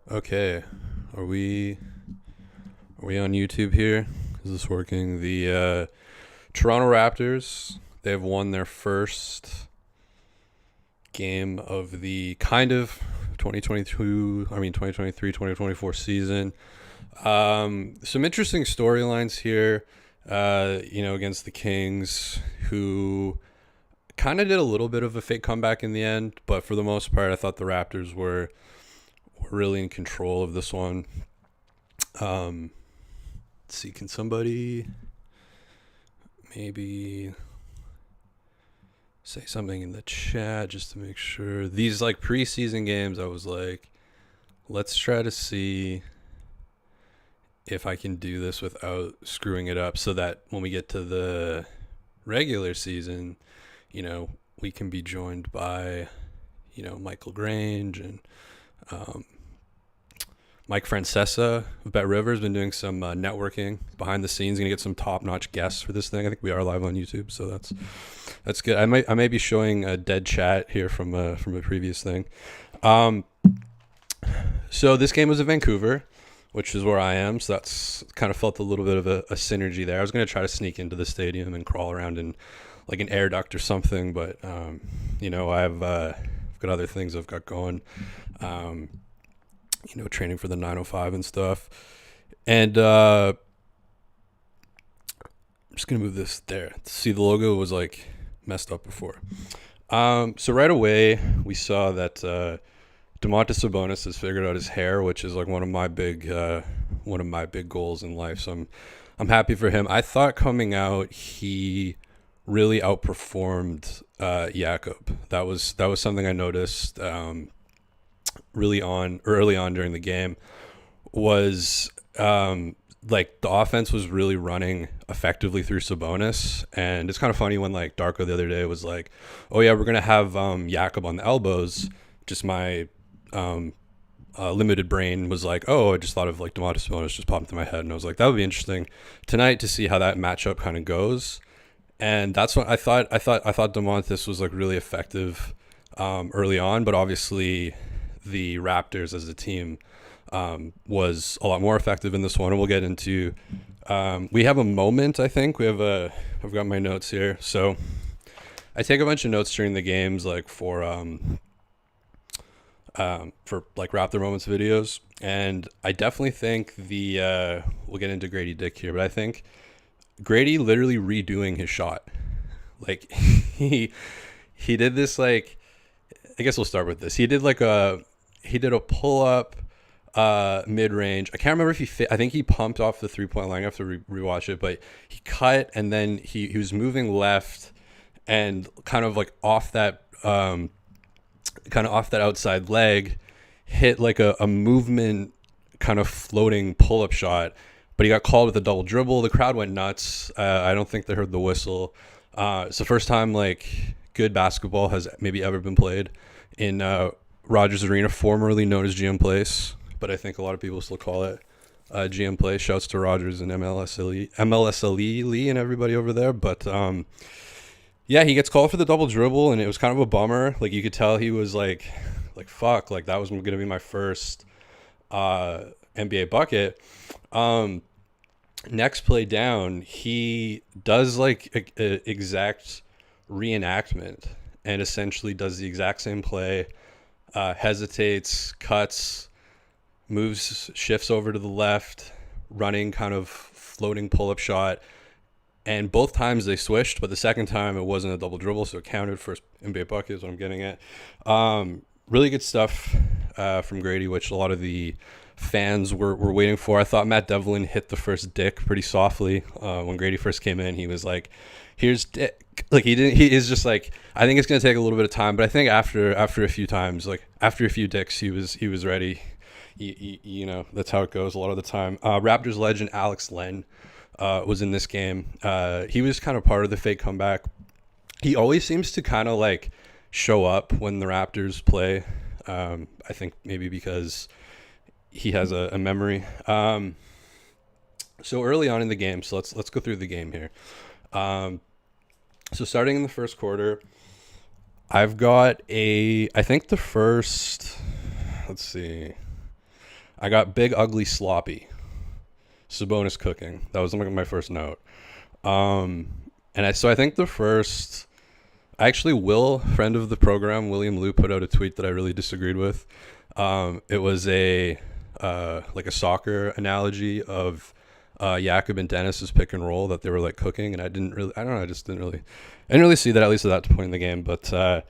Okay, are we on YouTube here? Is this working? The Toronto Raptors, they've won their first game of the kind of 2023-2024 season. Some interesting storylines here, against the Kings, who kind of did a little bit of a fake comeback in the end, but for the most part, I thought the Raptors were really in control of this one. Let's see, can somebody maybe say something in the chat just to make sure? These like preseason games, I was like, let's try to see if I can do this without screwing it up so that when we get to the regular season, we can be joined by, Michael Grange and Mike Francesa of Bet River has been doing some networking behind the scenes. Going to get some top-notch guests for this thing. I think we are live on YouTube, so that's good. I may be showing a dead chat here from a previous thing. So this game was in Vancouver, which is where I am. So that's kind of felt a little bit of a synergy there. I was going to try to sneak into the stadium and crawl around in like an air duct or something, but I've got other things I've got going. Training for the 905 and stuff. And I'm just going to move this there. See, the logo was like messed up before. So right away, we saw that Domantas Sabonis has figured out his hair, which is like one of my big goals in life. So I'm happy for him. I thought coming out, he really outperformed Jakob. That was something I noticed early on during the game was like the offense was really running effectively through Sabonis. And it's kind of funny when like Darko the other day was like, oh yeah, we're going to have Jakob on the elbows. Just my limited brain was like, oh, I just thought of like Domantas Sabonis just popped into my head. And I was like, that would be interesting tonight to see how that matchup kind of goes. And that's what I thought Domantas was like really effective early on, but obviously the Raptors as a team was a lot more effective in this one, and we'll get into. We have a moment, I think. I've got my notes here, so I take a bunch of notes during the games, like for like Raptor moments videos, and I definitely think we'll get into Grady Dick here, but I think Grady literally redoing his shot, like he did this like. I guess we'll start with this. He did a pull-up mid-range. I can't remember if I think he pumped off the three-point line. I have to rewatch it, but he cut and then he was moving left and kind of like off that outside leg, hit like a movement kind of floating pull-up shot, but he got called with a double dribble. The crowd went nuts. I don't think they heard the whistle. It's the first time like good basketball has maybe ever been played in Rogers Arena, formerly known as GM Place, but I think a lot of people still call it GM Place. Shouts to Rogers and MLSLE Lee and everybody over there. But yeah, he gets called for the double dribble, and it was kind of a bummer. Like you could tell he was like fuck, like that was going to be my first NBA bucket. Next play down, he does like a exact reenactment and essentially does the exact same play, hesitates, cuts, moves, shifts over to the left, running kind of floating pull-up shot, and both times they switched, but the second time it wasn't a double dribble, so it counted for NBA bucket is what I'm getting at. Really good stuff from Grady, which a lot of the fans were waiting for. I thought Matt Devlin hit the first dick pretty softly. When Grady first came in, he was like, here's dick. Like he is just like, I think it's going to take a little bit of time, but I think after a few times, like after a few dicks, he was ready. That's how it goes a lot of the time. Raptors legend Alex Len was in this game. He was kind of part of the fake comeback. He always seems to kind of like show up when the Raptors play. I think maybe because he has a memory. So early on in the game, so let's go through the game here. So starting in the first quarter, I've got I think the first, let's see, I got big, ugly, sloppy. Sabonis cooking. That was like my first note. So I think the first, actually, Will, friend of the program, William Liu, put out a tweet that I really disagreed with. It was a like a soccer analogy of Jakob and Dennis's pick and roll, that they were like cooking, and I don't know, I didn't really see that, at least at that point in the game. But the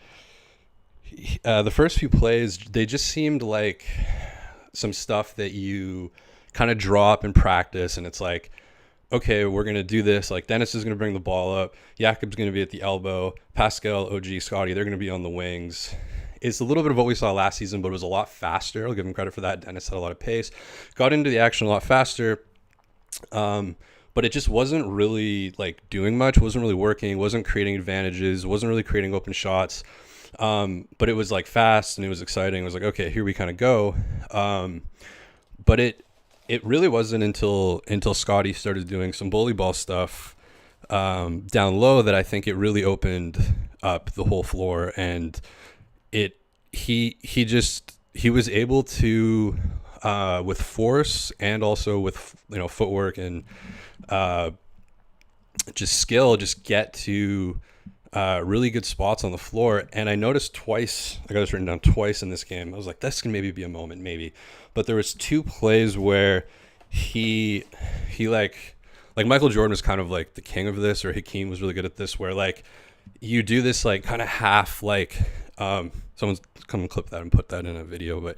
first few plays, they just seemed like some stuff that you kind of draw up in practice, and it's like, okay, we're going to do this. Like, Dennis is going to bring the ball up. Jakob's going to be at the elbow. Pascal, OG, Scottie, they're going to be on the wings. It's a little bit of what we saw last season, but it was a lot faster. I'll give him credit for that. Dennis had a lot of pace. Got into the action a lot faster. But it just wasn't really, like, doing much. Wasn't really working. Wasn't creating advantages. Wasn't really creating open shots. But it was, like, fast, and it was exciting. It was like, okay, here we kind of go. But it really wasn't until Scottie started doing some bully ball stuff down low that I think it really opened up the whole floor, and he was able to with force and also with footwork and just skill, just get to really good spots on the floor. And I noticed twice, I got this written down twice in this game, I was like, this can maybe be a moment, maybe. But there was two plays where he like Michael Jordan was kind of like the king of this, or Hakeem was really good at this, where like you do this like kind of half, like someone's come and clip that and put that in a video, but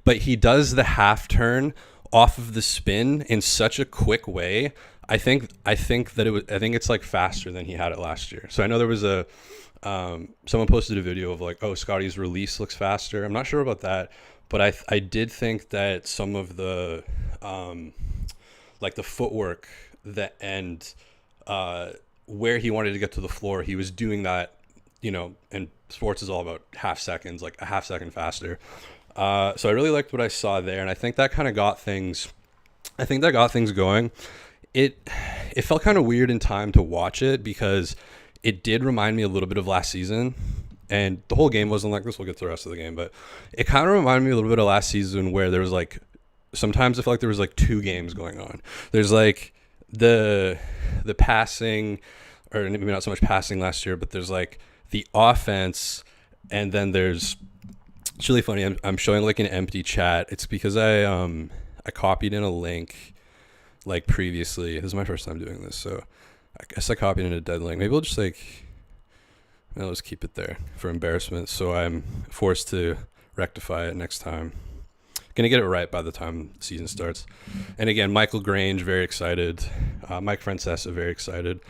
but he does the half turn off of the spin in such a quick way. I think it's like faster than he had it last year. So I know there was someone posted a video of like, oh, Scottie's release looks faster. I'm not sure about that, but I did think that some of the like the footwork and where he wanted to get to the floor, he was doing that, and sports is all about half seconds, like a half second faster. So I really liked what I saw there, and I think that kind of got things going. It felt kind of weird in time to watch it, because it did remind me a little bit of last season, and the whole game wasn't like this. We'll get to the rest of the game, but it kind of reminded me a little bit of last season, where there was like, sometimes I felt like there was like two games going on. There's like the passing, or maybe not so much passing last year, but there's like the offense, and then it's really funny. I'm showing like an empty chat. It's because I copied in a link like previously. This is my first time doing this, so I guess I copied in a dead link. Maybe I'll just I'll just keep it there for embarrassment, so I'm forced to rectify it next time. Gonna get it right by the time the season starts. And again, Michael Grange, very excited. Mike Francesa, very excited.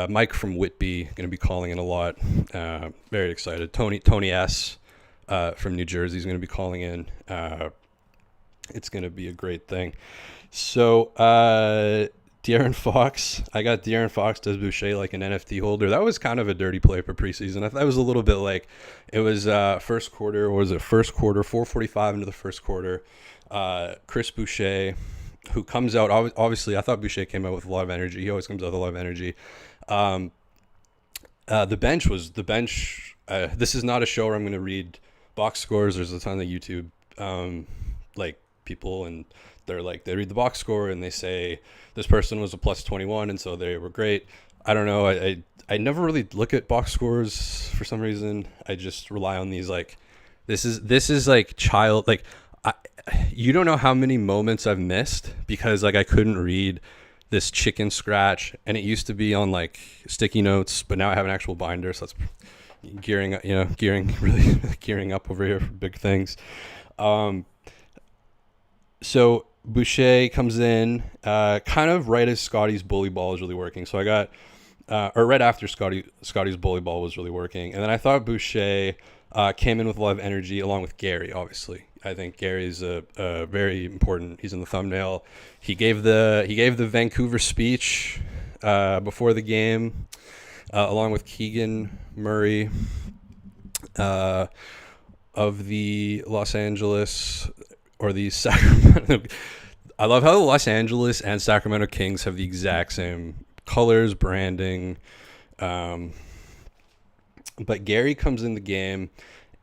Mike from Whitby, gonna be calling in a lot. Very excited. Tony S. From New Jersey is gonna be calling in. It's gonna be a great thing. So De'Aaron Fox, I got De'Aaron Fox Des Boucher like an NFT holder. That was kind of a dirty play for preseason. I thought it was a little bit like, it was first quarter, 4:45 into the first quarter. Chris Boucher, who comes out, obviously I thought Boucher came out with a lot of energy. He always comes out with a lot of energy. The bench. This is not a show where I'm going to read box scores. There's a ton of YouTube like people, and they're like, they read the box score and they say this person was a plus 21 and so they were great. I don't know. I never really look at box scores for some reason. I just rely on these, like, this is like child, like, you don't know how many moments I've missed because like I couldn't read this chicken scratch, and it used to be on like sticky notes, but now I have an actual binder, so that's gearing up over here for big things. So Boucher comes in kind of right as Scottie's bully ball is really working. So I got, or right after Scottie's bully ball was really working. And then I thought Boucher came in with a lot of energy along with Gary, obviously. I think Gary's a very important, he's in the thumbnail. He gave the Vancouver speech before the game along with Keegan Murray of the Los Angeles, or the Sacramento. I love how the Los Angeles and Sacramento Kings have the exact same colors, branding. But Gary comes in the game,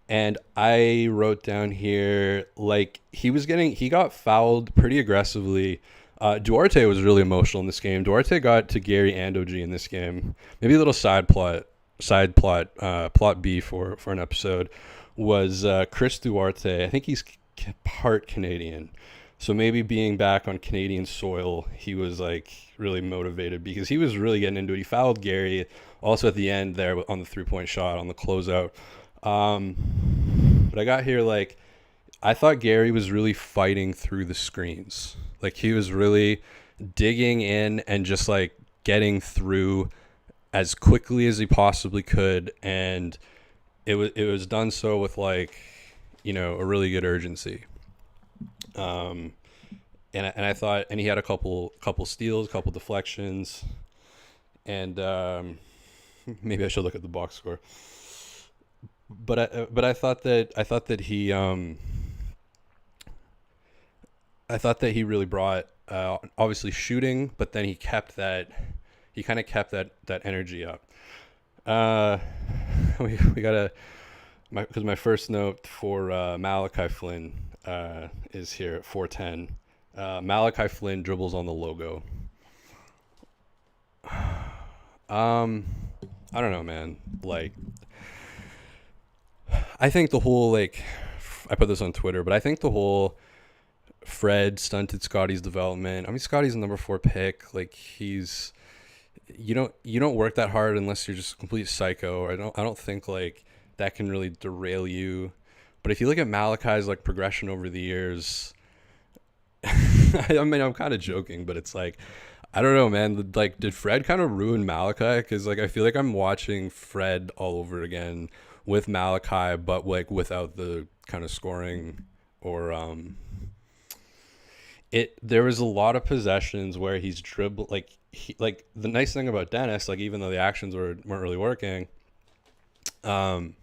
And I wrote down here like he got fouled pretty aggressively. Duarte was really emotional in this game. Duarte got to Gary and OG in this game. Maybe a little plot B for an episode was Chris Duarte. I think he's part Canadian. So maybe being back on Canadian soil, he was like really motivated because he was really getting into it. He fouled Gary also at the end there on the 3-point shot on the closeout. But I got here like I thought Gary was really fighting through the screens. Like he was really digging in and just like getting through as quickly as he possibly could, and it was done so with like a really good urgency. Um, and I thought, and he had a couple steals, couple deflections, and maybe I should look at the box score. But I thought that he really brought obviously shooting, but then he kind of kept that energy up. Uh, we gotta because my first note for Malachi Flynn is here at 410. Malachi Flynn dribbles on the logo. I don't know, man. Like, I think the whole like, I put this on Twitter, but I think the whole Fred stunted Scottie's development. I mean, Scottie's a number 4 pick. Like he's you don't work that hard unless you're just a complete psycho. I don't think like that can really derail you. But if you look at Malachi's like progression over the years, I mean, I'm kind of joking, but it's like, I don't know, man. Like, did Fred kind of ruin Malachi? Because like I feel like I'm watching Fred all over again with Malachi, but like without the kind of scoring or there was a lot of possessions where he's dribble like the nice thing about Dennis, like even though the actions weren't really working, um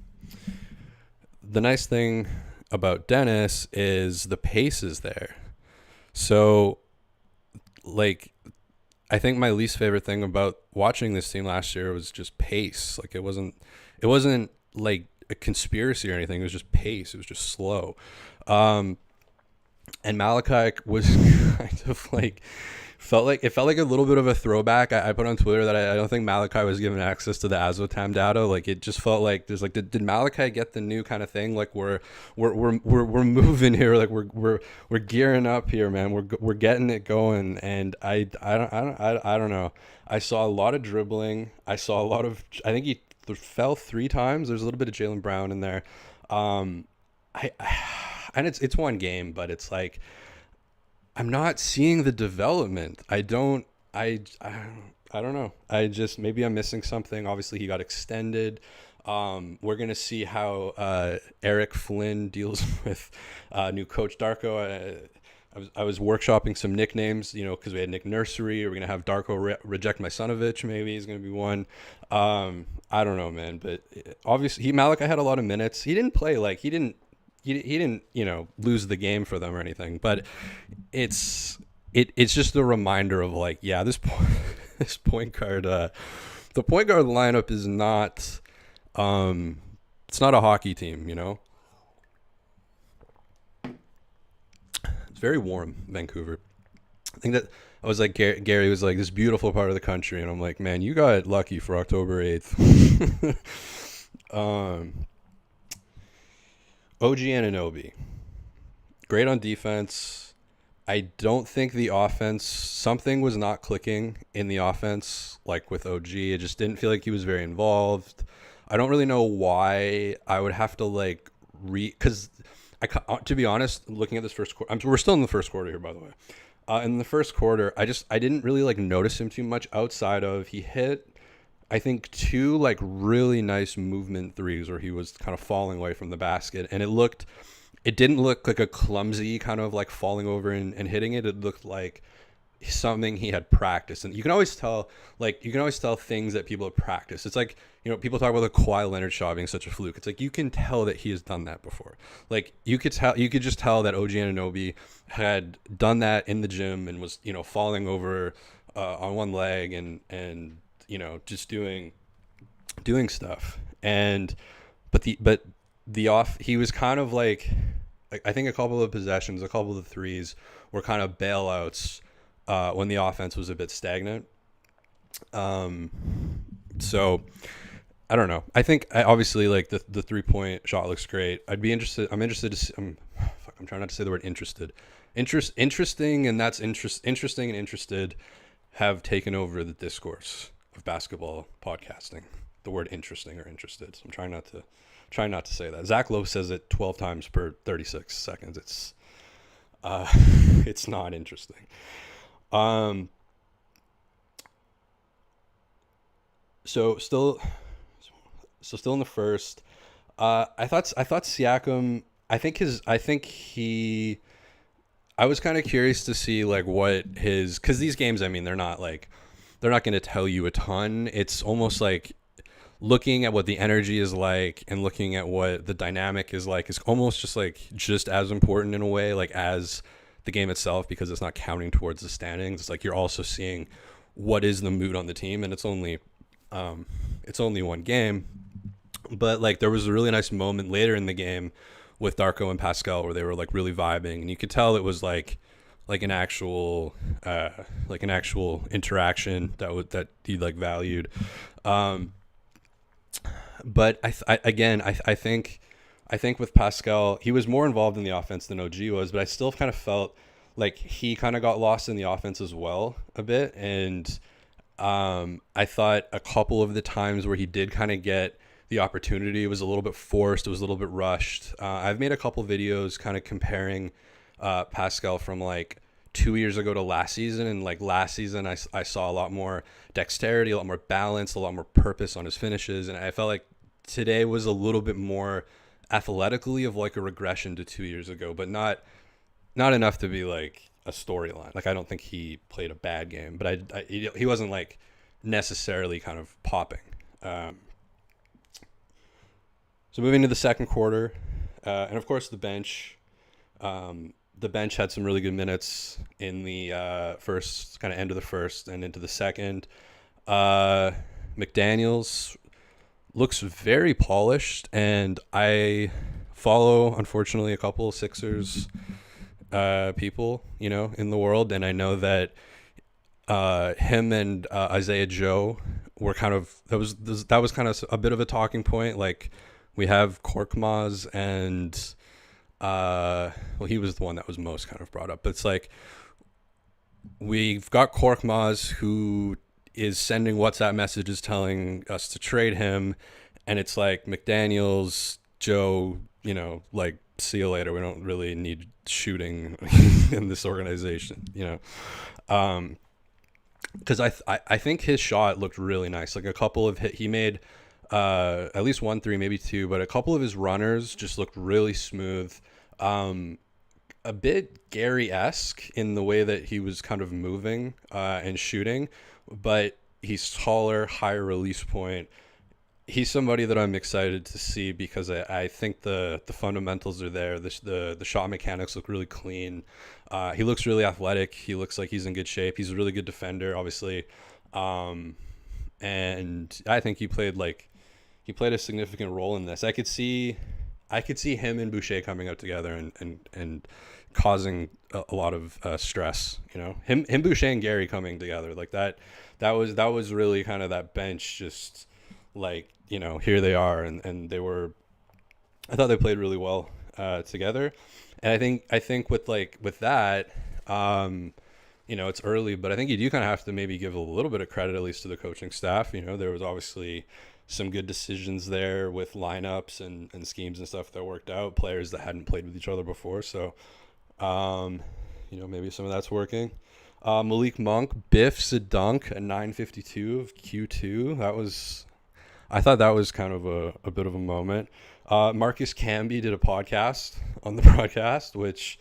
the nice thing about Dennis is the pace is there. So like I think my least favorite thing about watching this team last year was just pace. Like it wasn't like a conspiracy or anything. It was just pace. It was just slow. And Malachi was kind of like felt like a little bit of a throwback. I put on Twitter that I don't think Malachi was given access to the Azotam data. Like it just felt like there's like did Malachi get the new kind of thing? Like we're moving here. Like we're gearing up here, man. We're getting it going. And I don't know. I saw a lot of dribbling. I saw a lot of. I think he fell 3 times. There's a little bit of Jaylen Brown in there. I and it's one game, but it's like I'm not seeing the development. I don't know. I just maybe I'm missing something. Obviously, he got extended. We're gonna see how Eric Flynn deals with new coach Darko. I was workshopping some nicknames, because we had Nick Nursery. We're gonna have Darko reject my Sonovich. Maybe he's gonna be one. I don't know, man. But obviously, Malachi had a lot of minutes. He didn't play like he didn't lose the game for them or anything, but it's just a reminder of like, yeah, this point guard, the point guard lineup is not, it's not a hockey team, It's very warm, Vancouver. I think that I was like, Gary was like, this beautiful part of the country, and I'm like, man, you got lucky for October 8th. OG Anunoby, great on defense. I don't think the offense, something was not clicking in the offense, like with OG. It just didn't feel like he was very involved. I don't really know why. I would have to like because to be honest, looking at this first quarter, we're still in the first quarter here, by the way. In the first quarter, I didn't really like notice him too much outside of he hit, I think, 2 like really nice movement threes where he was kind of falling away from the basket, and it didn't look like a clumsy kind of like falling over and hitting it. It looked like something he had practiced, and you can always tell things that people have practiced. It's like, people talk about the Kawhi Leonard shot being such a fluke. It's like you can tell that he has done that before. Like you could just tell that OG Anunoby had done that in the gym and was falling over on one leg and just doing stuff. And but he was kind of like I think a couple of possessions, a couple of threes were kind of bailouts when the offense was a bit stagnant. So I don't know. I think obviously like the 3-point shot looks great. I'm interested to see, I'm trying not to say the word interested. Interesting and that's interesting and interested have taken over the discourse of basketball podcasting. The word interesting or interested. So I'm trying not to say that. Zach Lowe says it 12 times per 36 seconds. It's it's not interesting. So still in the first, I thought Siakam. I was kind of curious to see like what his, because these games, I mean, they're not going to tell you a ton. It's almost like looking at what the energy is like and looking at what the dynamic is like is almost just as important in a way, like as the game itself, because it's not counting towards the standings. It's like you're also seeing what is the mood on the team, and it's only one game. But like there was a really nice moment later in the game with Darko and Pascal where they were like really vibing, and you could tell it was like an actual interaction that he like valued. But I think with Pascal, he was more involved in the offense than OG was, but I still kind of felt like he kind of got lost in the offense as well a bit. And I thought a couple of the times where he did kind of get the opportunity, it was a little bit forced. It was a little bit rushed. I've made a couple videos kind of comparing Pascal from like 2 years ago to last season. And like last season, I saw a lot more dexterity, a lot more balance, a lot more purpose on his finishes. And I felt like today was a little bit more athletically of like a regression to 2 years ago, but not enough to be like a storyline. Like I don't think he played a bad game, but he wasn't like necessarily kind of popping. So moving to the second quarter, and of course the bench. The bench had some really good minutes in the first, kind of end of the first and into the second. McDaniels looks very polished, and I follow, unfortunately, a couple of Sixers people, in the world, and I know that him and Isaiah Joe were kind of, that was kind of a bit of a talking point. Like we have Korkmaz and he was the one that was most kind of brought up, but it's like we've got Korkmaz who is sending WhatsApp messages telling us to trade him, and it's like McDaniels, Joe, like see you later. We don't really need shooting in this organization, because I think his shot looked really nice. Like a couple of he made at least 1 3, maybe 2, but a couple of his runners just looked really smooth. A bit Gary-esque in the way that he was kind of moving and shooting, but he's taller, higher release point. He's somebody that I'm excited to see because I think the fundamentals are there. The shot mechanics look really clean. He looks really athletic. He looks like he's in good shape. He's a really good defender, obviously. And I think he played a significant role in this. I could see him and Boucher coming up together and causing a lot of stress. Him, Boucher, and Gary coming together like that. That was really kind of that bench. Just like here they are, and they were. I thought they played really well together, and I think with that, it's early, but I think you do kind of have to maybe give a little bit of credit at least to the coaching staff. There was obviously some good decisions there with lineups and schemes and stuff that worked out, players that hadn't played with each other before. So, maybe some of that's working. Malik Monk biffs a dunk at 9:52 of Q2. I thought that was kind of a bit of a moment. Marcus Camby did a podcast on the broadcast, which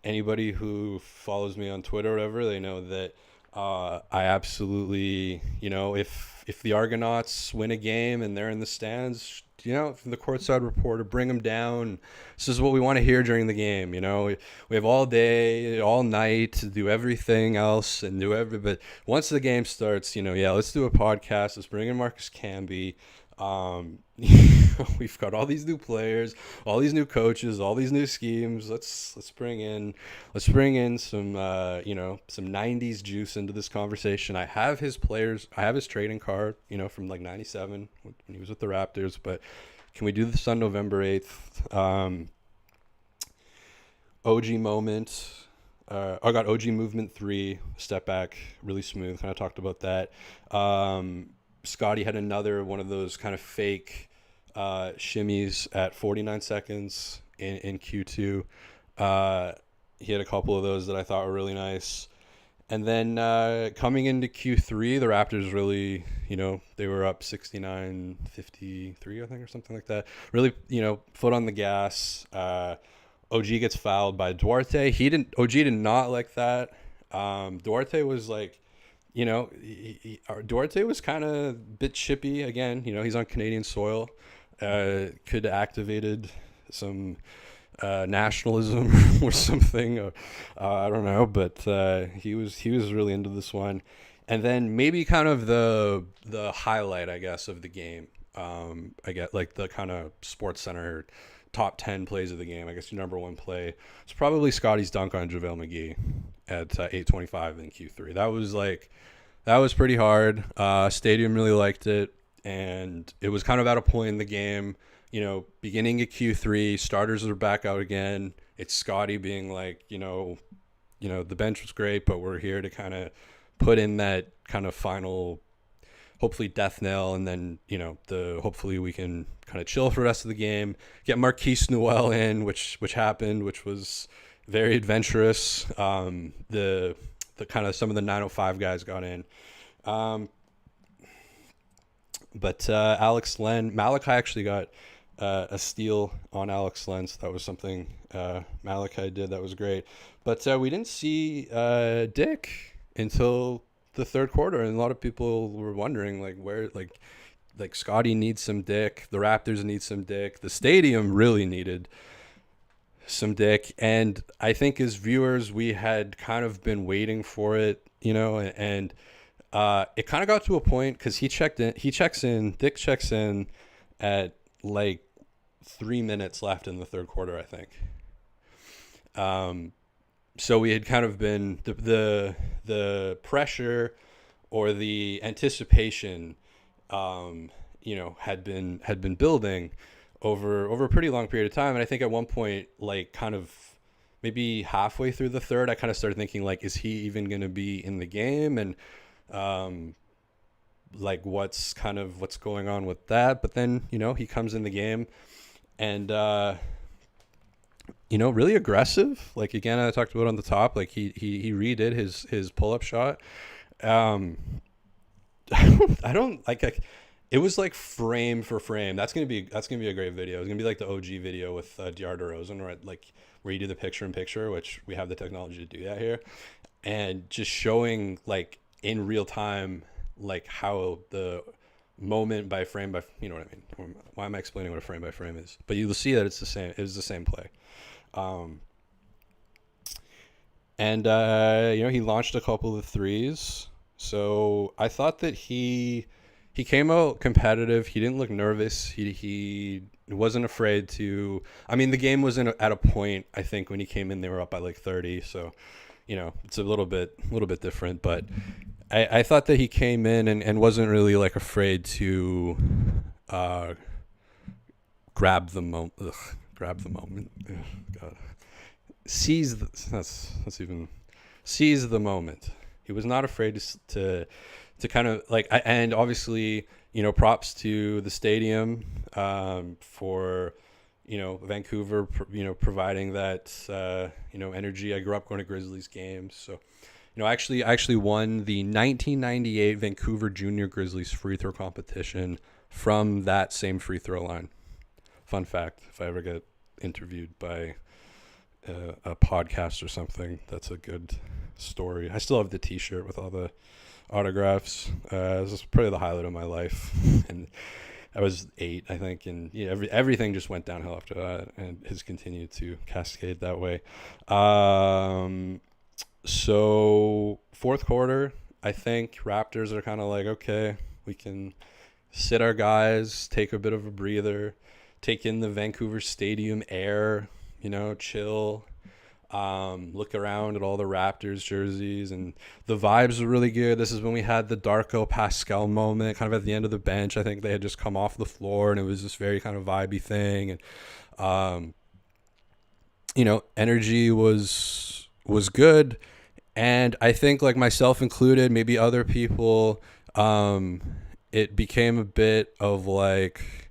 anybody who follows me on Twitter or whatever, they know that I absolutely, if the Argonauts win a game and they're in the stands, from the courtside reporter, bring them down. This is what we want to hear during the game. We have all day, all night to do everything else and but once the game starts, let's do a podcast. Let's bring in Marcus Camby. we've got all these new players, all these new coaches, all these new schemes. Let's bring in some some 90s juice into this conversation. I have his trading card, from like 97 when he was with the Raptors, but can we do this on November 8th? OG moment. I got OG movement 3, step back, really smooth. Kind of talked about that. Scottie had another one of those kind of fake shimmies at 49 seconds in Q2. He had a couple of those that I thought were really nice. And then coming into Q3, the Raptors really, they were up 69-53, I think, or something like that. Really, foot on the gas. OG gets fouled by Duarte. OG did not like that. Duarte was like, Duarte was kind of a bit chippy again. He's on Canadian soil. Could have activated some nationalism or something. I don't know, but he was really into this one. And then maybe kind of the highlight, I guess, of the game. I get like the kind of Sports Center top 10 plays of the game. I guess your number one play is probably Scottie's dunk on JaVale McGee at 8:25 in Q3. That was pretty hard. Stadium really liked it, and it was kind of at a point in the game, beginning of Q3, starters are back out again. It's Scottie being like, the bench was great, but we're here to kind of put in that kind of final, hopefully death knell, and then hopefully we can kind of chill for the rest of the game. Get Marquise Noel in, which happened, which was very adventurous. The kind of some of the 905 guys got in, but Alex Len, Malachi actually got a steal on Alex Len. So that was something Malachi did that was great. But we didn't see Dick until the third quarter, and a lot of people were wondering where Scottie needs some Dick, the Raptors need some Dick, the stadium really needed some Dick, and I think as viewers we had kind of been waiting for it, and it kind of got to a point because Dick checks in at like 3 minutes left in the third quarter, I think. So we had kind of been the pressure or the anticipation, had been building over a pretty long period of time. And I think at one point, kind of maybe halfway through the third, I kind of started thinking is he even going to be in the game? And what's going on with that? But then, he comes in the game and, really aggressive. Again, I talked about on the top, he redid his pull-up shot. I don't it was frame for frame. That's gonna be a great video. It's gonna be like the OG video with DeAr DeRozan, where you do the picture in picture, which we have the technology to do that here, and just showing in real time how the moment by frame by, you know what I mean? Why am I explaining what a frame by frame is? But you'll see that it's the same. It was the same play. And he launched a couple of threes. So I thought that he came out competitive. He didn't look nervous. He wasn't afraid to. I mean, the game was at a point. I think when he came in, they were up by 30. So, it's a little bit different. But I thought that he came in and wasn't really afraid to grab the moment. Ugh, God. Seize the moment. He was not afraid to kind of and obviously, props to the stadium for, Vancouver, providing that, energy. I grew up going to Grizzlies games. So, I actually won the 1998 Vancouver Junior Grizzlies free throw competition from that same free throw line. Fun fact, if I ever get interviewed by a podcast or something, that's a good story. I still have the t-shirt with all the autographs. This is probably the highlight of my life. And I was 8, I think, and everything just went downhill after that and has continued to cascade that way. So fourth quarter, I think Raptors are kind of okay, we can sit our guys, take a bit of a breather, take in the Vancouver Stadium air, chill. Look around at all the Raptors jerseys, and the vibes were really good. This is when we had the Darko Pascal moment, kind of at the end of the bench. I think they had just come off the floor, and it was this very kind of vibey thing. And energy was good, and I think, like, myself included, maybe other people, it became a bit of like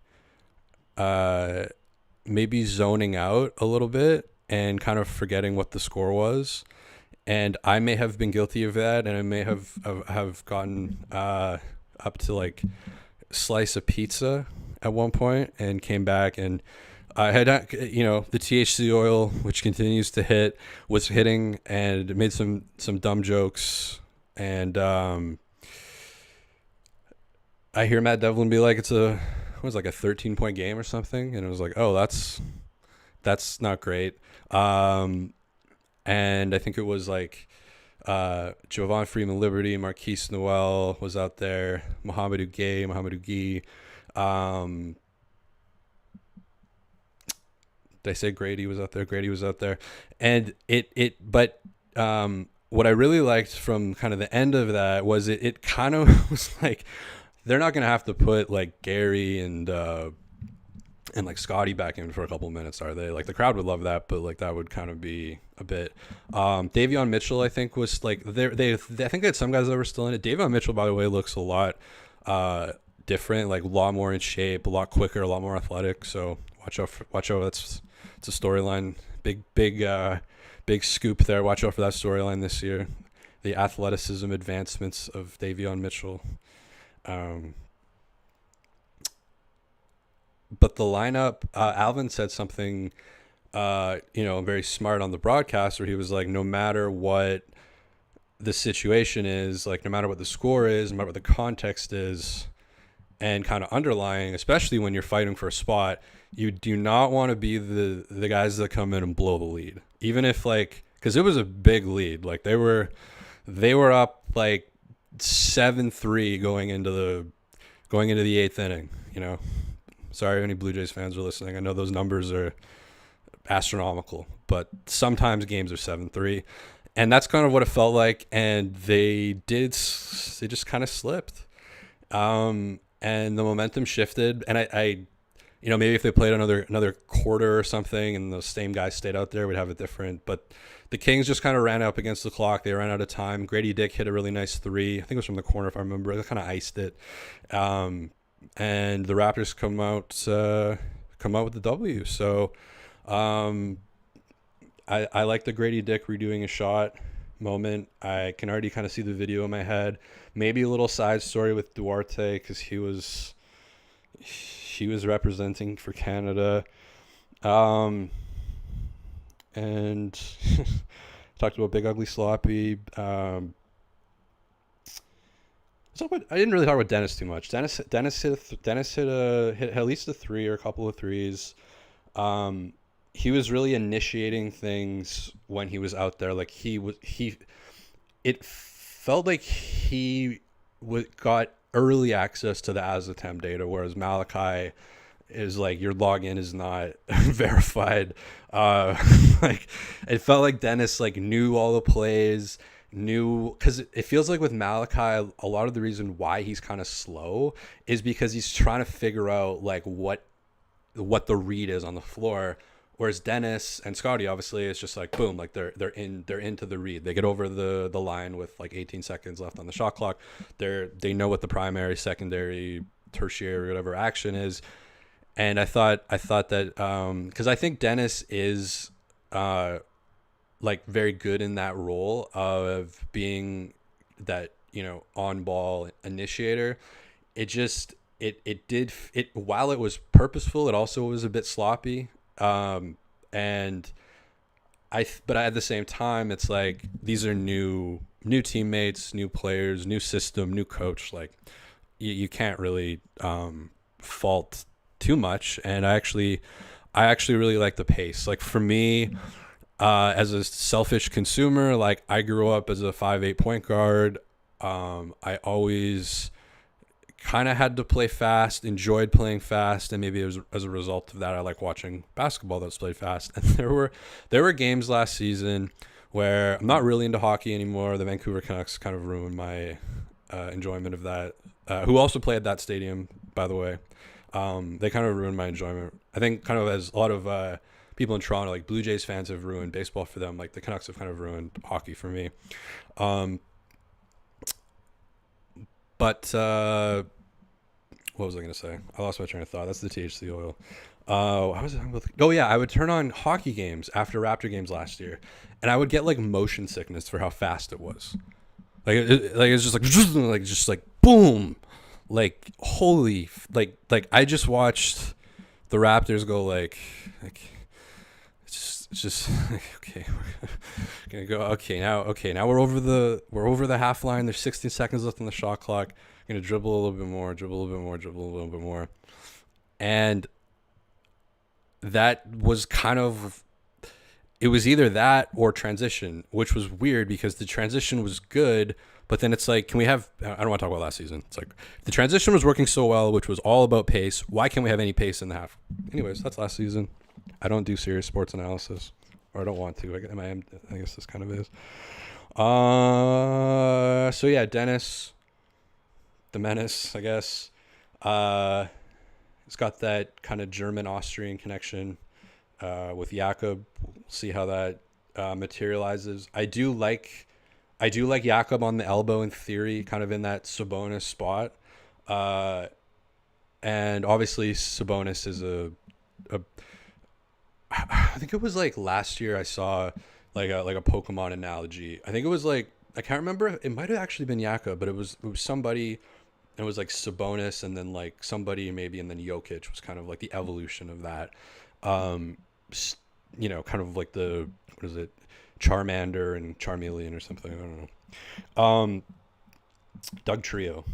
maybe zoning out a little bit and kind of forgetting what the score was. And I may have been guilty of that, and I may have gotten up to like slice of pizza at one point and came back, and I had, the THC oil, which continues to hit, was hitting, and made some dumb jokes. And I hear Matt Devlin be like, it was like a 13-point game or something. And it was like, oh, that's not great. And I think it was like Jovan Freeman Liberty, Marquise Noel was out there, Mohamedou Gueye. Did I say Grady was out there? Grady was out there. And but what I really liked from kind of the end of that was it kind of was like, they're not going to have to put like Gary and like Scottie back in for a couple of minutes, are they? Like, the crowd would love that, but like that would kind of be a bit. Davion Mitchell, I think, was like, I think they had some guys that were still in it. Davion Mitchell, by the way, looks a lot different, like a lot more in shape, a lot quicker, a lot more athletic. So watch out. It's a storyline. Big scoop there. Watch out for that storyline this year. The athleticism advancements of Davion Mitchell. But the lineup, Alvin said something, very smart on the broadcast, where he was like, no matter what the situation is, like no matter what the score is, no matter what the context is, and kind of underlying, especially when you're fighting for a spot, you do not want to be the guys that come in and blow the lead, even if, like, because it was a big lead, like they were up like 7-3 going into the eighth inning. Sorry if any Blue Jays fans are listening. I know those numbers are astronomical, but sometimes games are 7-3, and that's kind of what it felt like. And they just kind of slipped, and the momentum shifted. And I maybe if they played another quarter or something, and those same guys stayed out there, we'd have it different. But the Kings just kind of ran up against the clock. They ran out of time. Grady Dick hit a really nice three. I think it was from the corner, if I remember. They kind of iced it. And the Raptors come out with the W. So I like the Grady Dick redoing a shot moment. I can already kind of see the video in my head. Maybe a little side story with Duarte, because he was representing for Canada. And talked about Big Ugly Sloppy. I didn't really talk about Dennis too much. Dennis hit at least a three or a couple of threes. He was really initiating things when he was out there. Like it felt like he got early access to the Azatem data, whereas Malachi is like, your login is not verified. Like, it felt like Dennis like knew all the plays, because it feels like with Malachi, a lot of the reason why he's kind of slow is because he's trying to figure out like what the read is on the floor. Whereas Dennis and Scottie, obviously, it's just like boom, like they're into the read. They get over the line with like 18 seconds left on the shot clock. They know what the primary, secondary, tertiary, whatever action is. And I thought that because I think Dennis is like very good in that role of being that on ball initiator. It while it was purposeful, it also was a bit sloppy. But at the same time, it's like, these are new teammates, new players, new system, new coach. Like you can't really fault too much. And I actually really like the pace. Like for me, as a selfish consumer, like I grew up as a 5'8" point guard. I always kind of had to play fast, enjoyed playing fast, and maybe it was as a result of that I like watching basketball that's played fast. And there were games last season where I'm not really into hockey anymore. The Vancouver Canucks kind of ruined my enjoyment of that. Who also play at that stadium, by the way. They kind of ruined my enjoyment. I think kind of as a lot of people in Toronto, like Blue Jays fans, have ruined baseball for them. Like the Canucks have kind of ruined hockey for me. But what was I going to say? I lost my train of thought. That's the THC oil. I would turn on hockey games after Raptor games last year, and I would get like motion sickness for how fast it was. It's just like boom, like holy, like I just watched the Raptors go like it's just like, okay, we're gonna go now we're over the half line. There's 16 seconds left on the shot clock. I'm gonna dribble a little bit more, and that was kind of, it was either that or transition, which was weird because the transition was good, but then it's like, can we have, I don't want to talk about last season. It's like the transition was working so well, which was all about pace. Why can't we have any pace in the half? Anyways, that's last season. I don't do serious sports analysis, or I don't want to. I guess this kind of is. So yeah, Dennis, the Menace, I guess. It's got that kind of German-Austrian connection with Jakob. We'll see how that materializes. I do like Jakob on the elbow in theory, kind of in that Sabonis spot. And obviously Sabonis is I think it was like last year I saw like a Pokemon analogy. I think it was like, I can't remember. It might have actually been Jakob, but it was somebody. It was like Sabonis and then like somebody maybe, and then Jokic was kind of like the evolution of that. Kind of like the, what is it? Charmander and Charmeleon or something. I don't know. Doug Trio.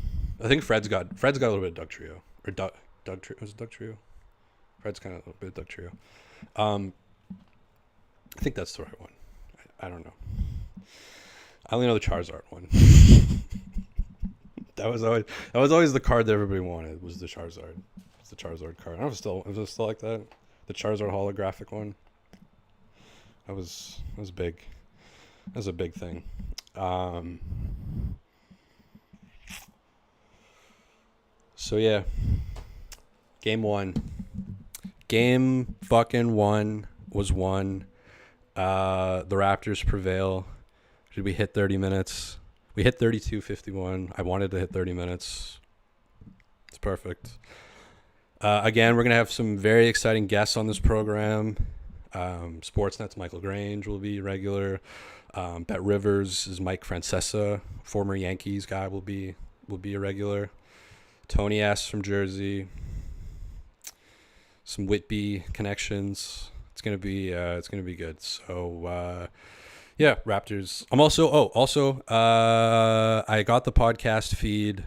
I think Fred's got a little bit of Doug Trio. Or Doug Trio. Was it Doug Trio? Fred's kind of a little bit of Doug Trio. I think that's the right one. I don't know. I only know the Charizard one. That was always the card that everybody wanted, was the Charizard. It's the Charizard card. I don't know if it's still like that. The Charizard holographic one. That was big. That was a big thing. So yeah. Game fucking one was won. The Raptors prevail. Did we hit 30 minutes? We hit 32:51. I wanted to hit 30 minutes. It's perfect. Again, we're going to have some very exciting guests on this program. Sportsnet's Michael Grange will be regular. Bet Rivers is Mike Francesa, former Yankees guy, will be a regular. Tony S from Jersey. Some Whitby connections. It's gonna be good. So yeah, Raptors. I'm also I got the podcast feed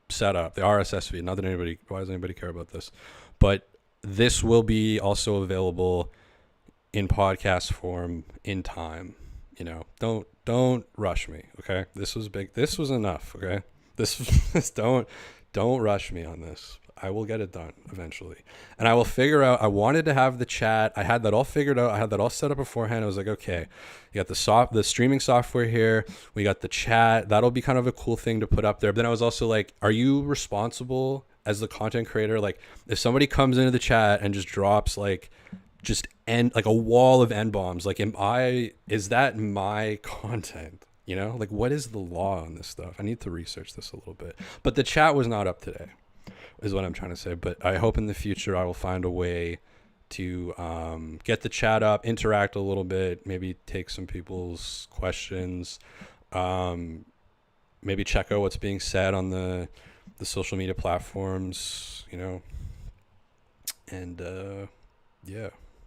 set up, the RSS feed. Not that why does anybody care about this? But this will be also available in podcast form in time. Don't rush me, okay? This was big. This was enough, okay? Don't rush me on this. I will get it done eventually. And I will figure out, I wanted to have the chat. I had that all figured out. I had that all set up beforehand. I was like, okay, you got the streaming software here. We got the chat. That'll be kind of a cool thing to put up there. But then I was also like, are you responsible as the content creator? Like if somebody comes into the chat and just drops like a wall of N-bombs, like is that my content? Like what is the law on this stuff? I need to research this a little bit. But the chat was not up today, is what I'm trying to say. But I hope in the future I will find a way to get the chat up, interact a little bit, maybe take some people's questions, maybe check out what's being said on the social media platforms, and yeah.